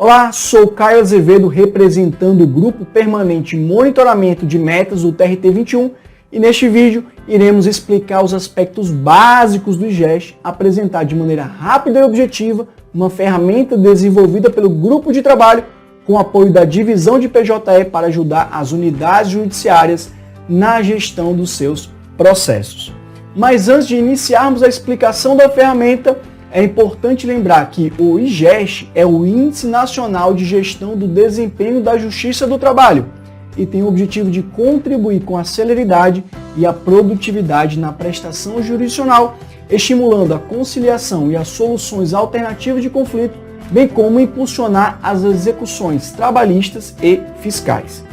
Olá, sou Caio Azevedo, representando o Grupo Permanente Monitoramento de Metas do TRT21 e neste vídeo iremos explicar os aspectos básicos do IGEST, apresentar de maneira rápida e objetiva uma ferramenta desenvolvida pelo Grupo de Trabalho com apoio da Divisão de PJE para ajudar as unidades judiciárias na gestão dos seus processos. Mas antes de iniciarmos a explicação da ferramenta, é importante lembrar que o IGEST é o Índice Nacional de Gestão do Desempenho da Justiça do Trabalho e tem o objetivo de contribuir com a celeridade e a produtividade na prestação jurisdicional, estimulando a conciliação e as soluções alternativas de conflito, bem como impulsionar as execuções trabalhistas e fiscais.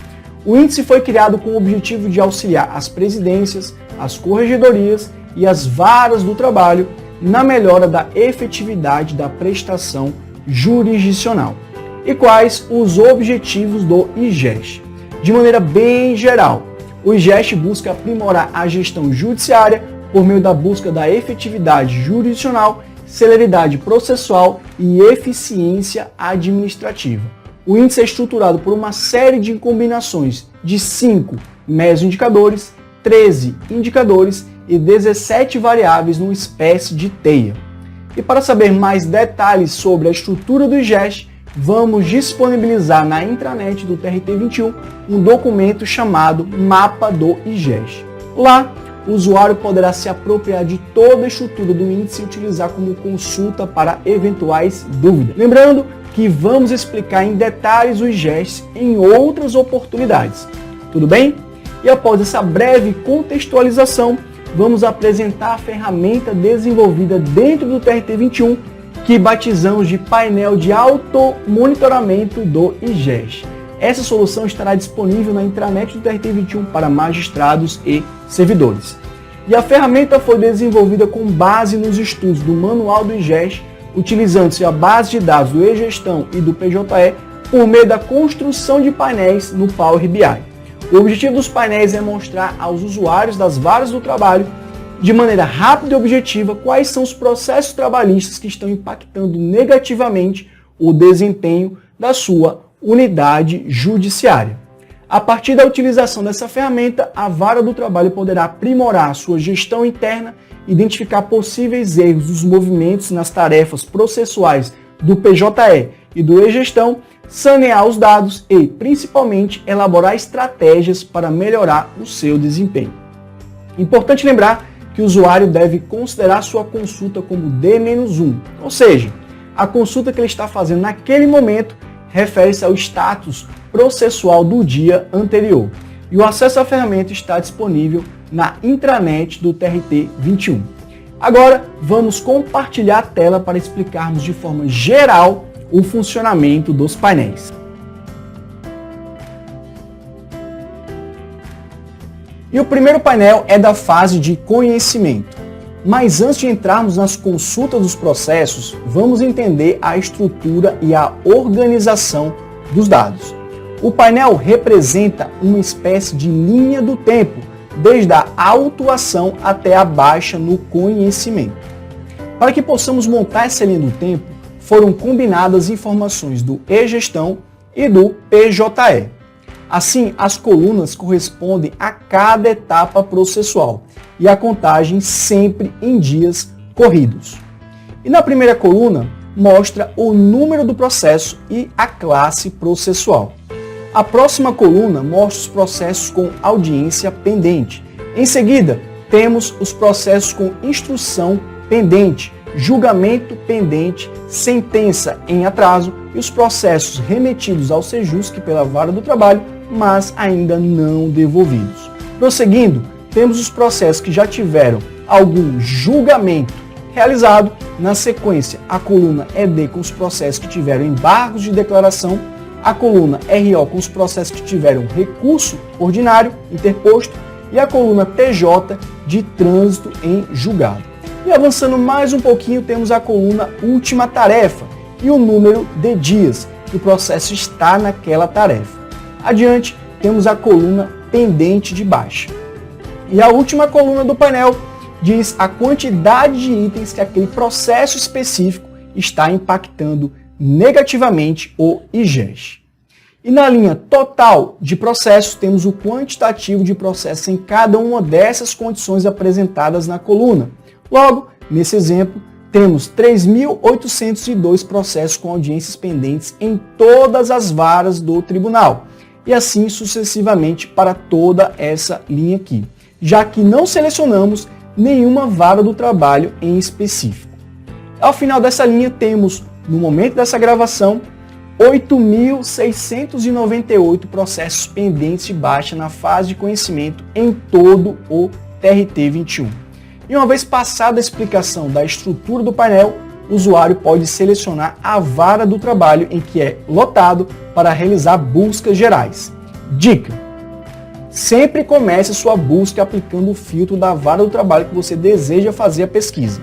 O índice foi criado com o objetivo de auxiliar as presidências, as corregedorias e as varas do trabalho na melhora da efetividade da prestação jurisdicional. E quais os objetivos do IGEST? De maneira bem geral, o IGEST busca aprimorar a gestão judiciária por meio da busca da efetividade jurisdicional, celeridade processual e eficiência administrativa. O índice é estruturado por uma série de combinações de 5 mesoindicadores, 13 indicadores e 17 variáveis numa espécie de teia. E para saber mais detalhes sobre a estrutura do IGEST, vamos disponibilizar na intranet do TRT21 um documento chamado Mapa do IGEST. Lá, o usuário poderá se apropriar de toda a estrutura do índice e utilizar como consulta para eventuais dúvidas. Lembrando que vamos explicar em detalhes o IGEST em outras oportunidades. Tudo bem? E após essa breve contextualização, vamos apresentar a ferramenta desenvolvida dentro do TRT21 que batizamos de painel de automonitoramento do IGEST. Essa solução estará disponível na intranet do TRT21 para magistrados e servidores. E a ferramenta foi desenvolvida com base nos estudos do Manual do IGEST, utilizando-se a base de dados do eGestão e do PJE por meio da construção de painéis no Power BI. O objetivo dos painéis é mostrar aos usuários das varas do trabalho, de maneira rápida e objetiva, quais são os processos trabalhistas que estão impactando negativamente o desempenho da sua unidade judiciária. A partir da utilização dessa ferramenta, a vara do trabalho poderá aprimorar a sua gestão interna, identificar possíveis erros dos movimentos nas tarefas processuais do PJE e do eGestão, sanear os dados e, principalmente, elaborar estratégias para melhorar o seu desempenho. Importante lembrar que o usuário deve considerar sua consulta como D-1, ou seja, a consulta que ele está fazendo naquele momento refere-se ao status processual do dia anterior. E o acesso à ferramenta está disponível na intranet do TRT21. Agora, vamos compartilhar a tela para explicarmos de forma geral o funcionamento dos painéis. E o primeiro painel é da fase de conhecimento. Mas antes de entrarmos nas consultas dos processos, vamos entender a estrutura e a organização dos dados. O painel representa uma espécie de linha do tempo, desde a autuação até a baixa no conhecimento. Para que possamos montar essa linha do tempo, foram combinadas informações do eGestão e do PJE. Assim, as colunas correspondem a cada etapa processual e a contagem sempre em dias corridos. E na primeira coluna, mostra o número do processo e a classe processual. A próxima coluna mostra os processos com audiência pendente. Em seguida, temos os processos com instrução pendente, julgamento pendente, sentença em atraso e os processos remetidos ao SEJUSC pela vara do trabalho, mas ainda não devolvidos. Prosseguindo, temos os processos que já tiveram algum julgamento realizado. Na sequência, a coluna ED com os processos que tiveram embargos de declaração, a coluna RO com os processos que tiveram recurso ordinário interposto e a coluna TJ de trânsito em julgado. E avançando mais um pouquinho, temos a coluna última tarefa e o número de dias que o processo está naquela tarefa. Adiante, temos a coluna pendente de baixa. E a última coluna do painel diz a quantidade de itens que aquele processo específico está impactando negativamente o IGES. E na linha total de processos, temos o quantitativo de processos em cada uma dessas condições apresentadas na coluna. Logo, nesse exemplo, temos 3.802 processos com audiências pendentes em todas as varas do tribunal, e assim sucessivamente para toda essa linha aqui, já que não selecionamos nenhuma vara do trabalho em específico. Ao final dessa linha, temos, no momento dessa gravação, 8.698 processos pendentes de baixa na fase de conhecimento em todo o TRT-21. E uma vez passada a explicação da estrutura do painel, o usuário pode selecionar a vara do trabalho em que é lotado para realizar buscas gerais. Dica: sempre comece sua busca aplicando o filtro da vara do trabalho que você deseja fazer a pesquisa.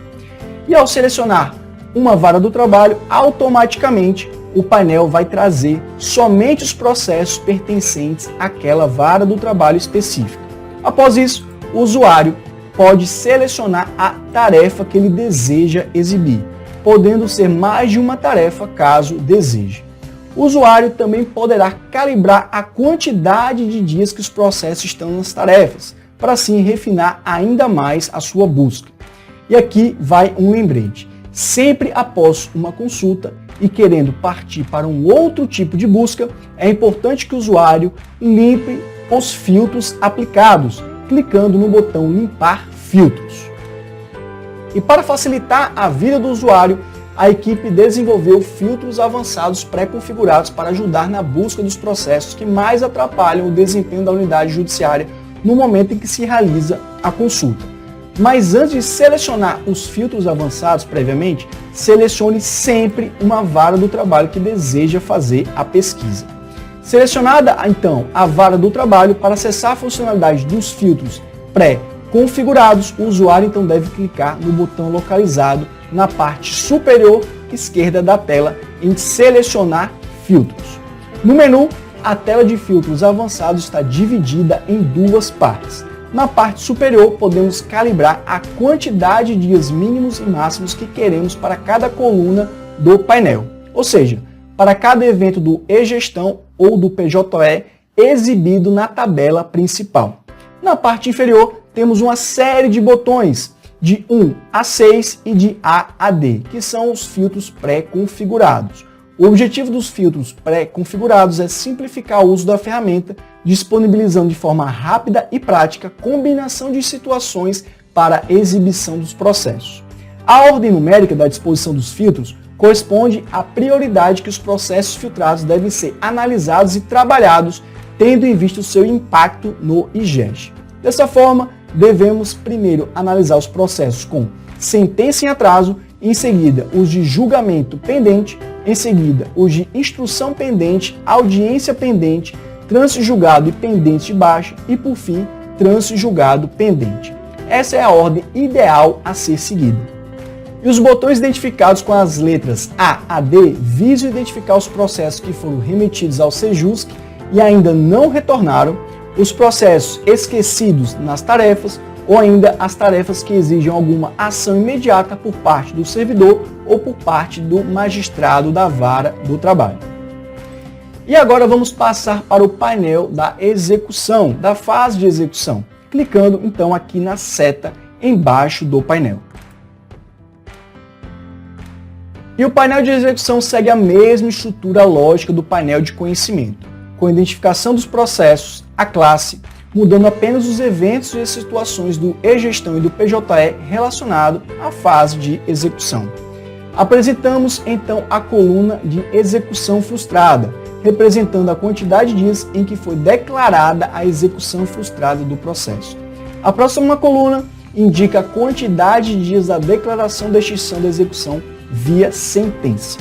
E ao selecionar uma vara do trabalho, automaticamente o painel vai trazer somente os processos pertencentes àquela vara do trabalho específica. Após isso, o usuário pode selecionar a tarefa que ele deseja exibir, podendo ser mais de uma tarefa caso deseje. O usuário também poderá calibrar a quantidade de dias que os processos estão nas tarefas, para assim refinar ainda mais a sua busca. E aqui vai um lembrete. Sempre após uma consulta e querendo partir para um outro tipo de busca, é importante que o usuário limpe os filtros aplicados, clicando no botão Limpar Filtros. E para facilitar a vida do usuário, a equipe desenvolveu filtros avançados pré-configurados para ajudar na busca dos processos que mais atrapalham o desempenho da unidade judiciária no momento em que se realiza a consulta. Mas antes de selecionar os filtros avançados previamente, selecione sempre uma vara do trabalho que deseja fazer a pesquisa. Selecionada, então, a vara do trabalho, para acessar a funcionalidade dos filtros pré-configurados, o usuário então deve clicar no botão localizado na parte superior esquerda da tela em Selecionar Filtros. No menu, a tela de filtros avançados está dividida em duas partes. Na parte superior, podemos calibrar a quantidade de dias mínimos e máximos que queremos para cada coluna do painel, ou seja, para cada evento do e-gestão ou do PJE exibido na tabela principal. Na parte inferior, temos uma série de botões de 1 a 6 e de A a D, que são os filtros pré-configurados. O objetivo dos filtros pré-configurados é simplificar o uso da ferramenta, disponibilizando de forma rápida e prática combinação de situações para exibição dos processos. A ordem numérica da disposição dos filtros corresponde à prioridade que os processos filtrados devem ser analisados e trabalhados, tendo em vista o seu impacto no IGES. Dessa forma, devemos primeiro analisar os processos com sentença em atraso, em seguida os de julgamento pendente, em seguida os de instrução pendente, audiência pendente, trânsito julgado e pendente de baixa e, por fim, trânsito julgado pendente. Essa é a ordem ideal a ser seguida. E os botões identificados com as letras A a D visam identificar os processos que foram remetidos ao Sejusc e ainda não retornaram, os processos esquecidos nas tarefas ou ainda as tarefas que exigem alguma ação imediata por parte do servidor ou por parte do magistrado da vara do trabalho. E agora vamos passar para o painel da execução, da fase de execução, clicando então aqui na seta embaixo do painel. E o painel de execução segue a mesma estrutura lógica do painel de conhecimento, com a identificação dos processos, a classe, mudando apenas os eventos e as situações do e-gestão e do PJE relacionado à fase de execução. Apresentamos então a coluna de execução frustrada, representando a quantidade de dias em que foi declarada a execução frustrada do processo. A próxima coluna indica a quantidade de dias da declaração da extinção da execução via sentença.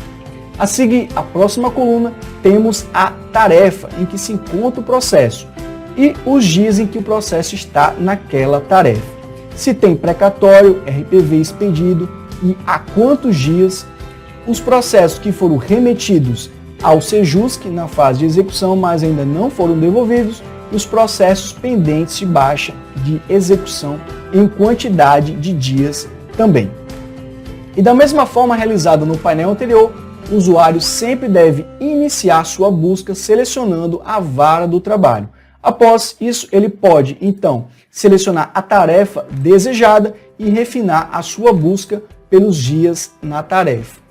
A seguir, a próxima coluna, temos a tarefa em que se encontra o processo e os dias em que o processo está naquela tarefa. Se tem precatório, RPV expedido e há quantos dias, os processos que foram remetidos ao Sejusc na fase de execução, mas ainda não foram devolvidos, e os processos pendentes de baixa de execução em quantidade de dias também. E da mesma forma realizada no painel anterior, o usuário sempre deve iniciar sua busca selecionando a vara do trabalho. Após isso, ele pode, então, selecionar a tarefa desejada e refinar a sua busca pelos dias na tarefa.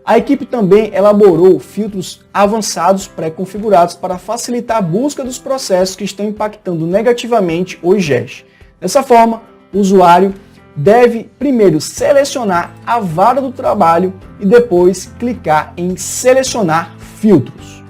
A equipe também elaborou filtros avançados pré-configurados para facilitar a busca dos processos que estão impactando negativamente o IGES. Dessa forma, o usuário deve primeiro selecionar a vara do trabalho e depois clicar em selecionar filtros.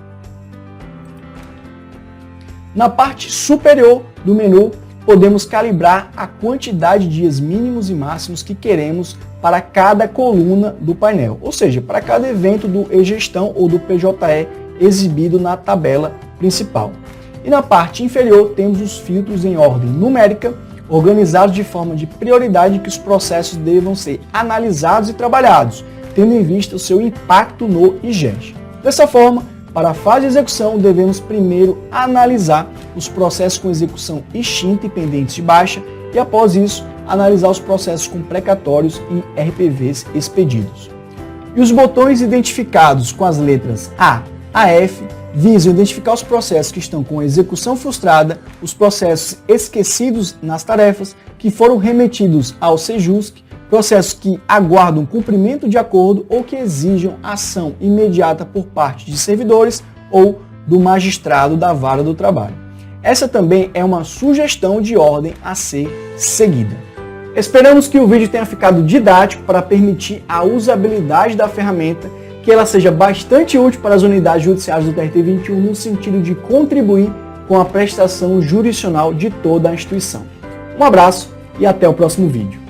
Na parte superior do menu, podemos calibrar a quantidade de dias mínimos e máximos que queremos para cada coluna do painel, ou seja, para cada evento do e-gestão ou do PJE exibido na tabela principal. E na parte inferior temos os filtros em ordem numérica, organizados de forma de prioridade que os processos devam ser analisados e trabalhados, tendo em vista o seu impacto no IGES. Dessa forma, para a fase de execução, devemos primeiro analisar os processos com execução extinta e pendentes de baixa e, após isso, analisar os processos com precatórios e RPVs expedidos. E os botões identificados com as letras A a F visam identificar os processos que estão com execução frustrada, os processos esquecidos nas tarefas, que foram remetidos ao Sejusc, processos que aguardam cumprimento de acordo ou que exijam ação imediata por parte de servidores ou do magistrado da vara do trabalho. Essa também é uma sugestão de ordem a ser seguida. Esperamos que o vídeo tenha ficado didático para permitir a usabilidade da ferramenta, que ela seja bastante útil para as unidades judiciárias do TRT-21 no sentido de contribuir com a prestação jurisdicional de toda a instituição. Um abraço e até o próximo vídeo.